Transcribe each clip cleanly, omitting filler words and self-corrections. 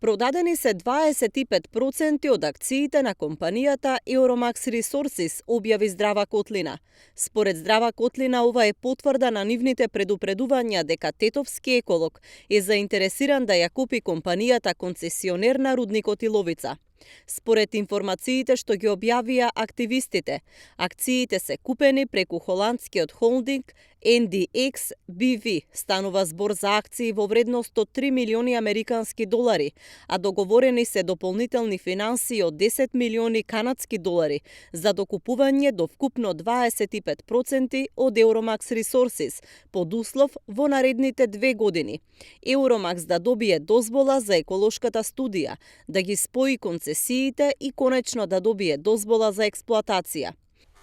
Продадени се 25% од акциите на компанијата Euromax Resources, објави Здрава Котлина. Според Здрава Котлина, ова е потврда на нивните предупредувања дека тетовски еколог е заинтересиран да ја купи компанијата концесионер на рудникот Иловица. Според информациите што ги објавија активистите, акциите се купени преку холандскиот холдинг NDX BV. Станува збор за акции во вредност од 3 милиони американски долари, а договорени се дополнителни финансии од 10 милиони канадски долари за докупување до вкупно 25% од Euromax Resources, под услов во наредните 2 години. Euromax да добие дозвола за еколошката студија, да ги спои концесиите и конечно да добие дозвола за експлоатација.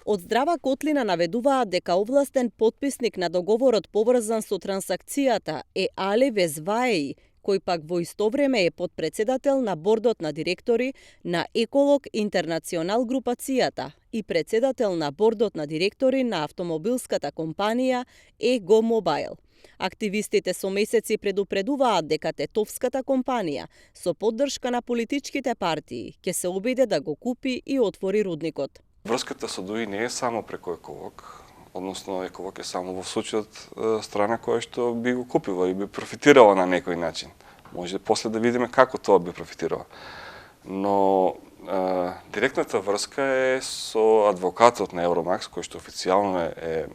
Од Здрава Котлина наведуваат дека овластен потписник на договорот поврзан со трансакцијата е Али Везваеи, кој пак во исто време е подпредседател на бордот на директори на Еколог Интернационал групацијата и председател на бордот на директори на автомобилската компанија Ego Mobile. Активистите со месеци предупредуваат дека тетовската компанија со поддршка на политичките партии ќе се обиде да го купи и отвори рудникот. Врската со ДУИ не е само преку еколог, односно еколог е само во случајот страна која што би го купила и би профитирала на некој начин. Може после да видиме како тоа би профитирала. Но директната врска е со адвокатот на Euromax, кој што официјално е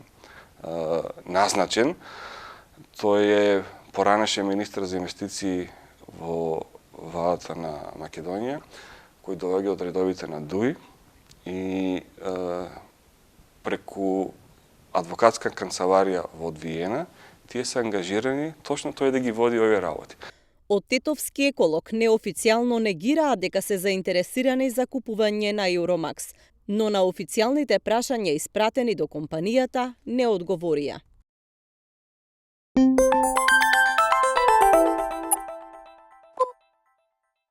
назначен. Тој е поранешен министр за инвестиции во владата на Македонија, кој доаѓа од редовите на ДУИ и преку адвокатска канцеларија во Виена, тие се ангажирани точно тој да ги води овие работи. Од тетовски еколог неофицијално негираат дека се заинтересирани за купување на Euromax, но на официјалните прашања испратени до компанијата не одговорија.